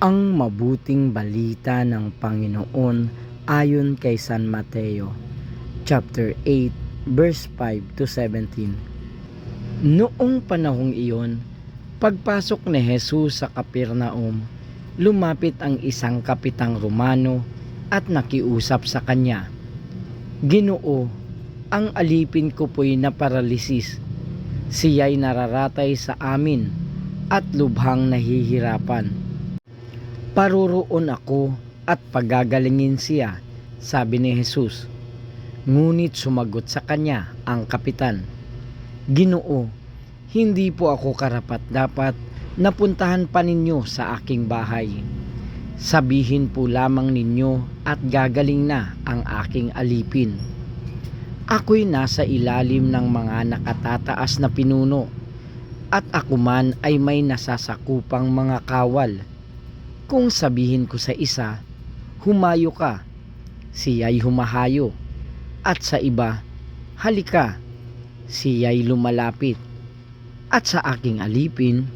Ang mabuting balita ng Panginoon ayon kay San Mateo, chapter 8, verse 5 to 17. Noong panahong iyon, pagpasok ni Jesus sa Kapernaum, lumapit ang isang kapitang Romano at nakiusap sa kanya, "Ginoo, ang alipin ko po'y naparalisis. Siya'y nararatay sa amin at lubhang nahihirapan. Paroroon ako at pagagalingin siya," sabi ni Jesus. Ngunit sumagot sa kanya ang kapitan, "Ginoo, hindi po ako karapat-dapat na puntahan pa ninyo sa aking bahay. Sabihin po lamang ninyo at gagaling na ang aking alipin. Ako'y nasa ilalim ng mga nakatataas na pinuno at ako man ay may nasasakupang mga kawal. Kung sabihin ko sa isa, humayo ka, siya'y humahayo, at sa iba, halika, siya'y lumalapit. At sa aking alipin,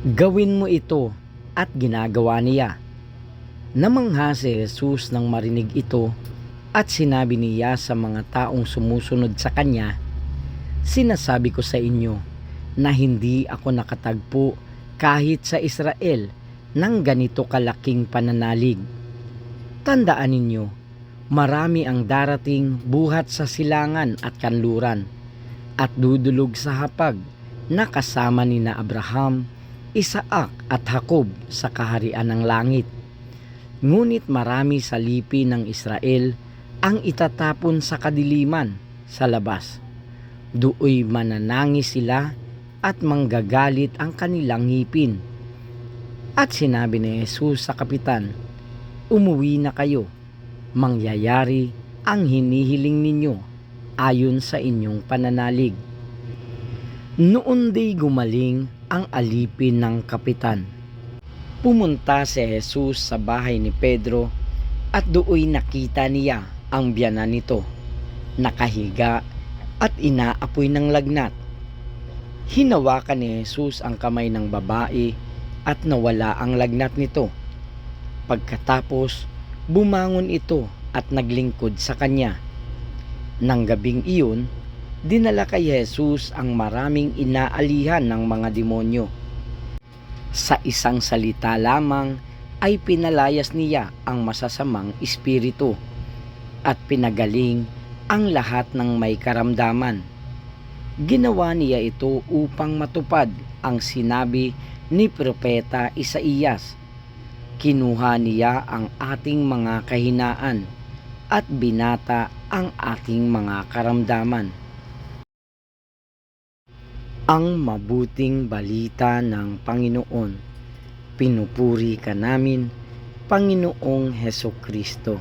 gawin mo ito, at ginagawa niya." Namangha si Jesus nang marinig ito at sinabi niya sa mga taong sumusunod sa kanya, "Sinasabi ko sa inyo na hindi ako nakatagpo kahit sa Israel ng ganito kalaking pananalig. Tandaan ninyo, marami ang darating buhat sa silangan at kanluran at dudulog sa hapag na kasama ni na Abraham, Isaac at Jacob sa kaharian ng langit. Ngunit marami sa lipi ng Israel ang itatapon sa kadiliman sa labas. Do'y mananangis sila at manggagalit ang kanilang ngipin." At sinabi ni Jesus sa kapitan, "Umuwi na kayo. Mangyayari ang hinihiling ninyo ayon sa inyong pananalig." Noon di gumaling ang alipin ng kapitan. Pumunta si Jesus sa bahay ni Pedro at dooy nakita niya ang biyanan nito, nakahiga at inaapoy ng lagnat. Hinawakan ni Jesus ang kamay ng babae at nawala ang lagnat nito. Pagkatapos, bumangon ito at naglingkod sa kanya. Nang gabing iyon, dinala kay Jesus ang maraming inaalihan ng mga demonyo. Sa isang salita lamang ay pinalayas niya ang masasamang espiritu at pinagaling ang lahat ng may karamdaman. Ginawa niya ito upang matupad ang sinabi ni Propeta Isaías. Kinuha niya ang ating mga kahinaan at binata ang ating mga karamdaman. Ang mabuting balita ng Panginoon. Pinupuri ka namin, Panginoong Hesukristo.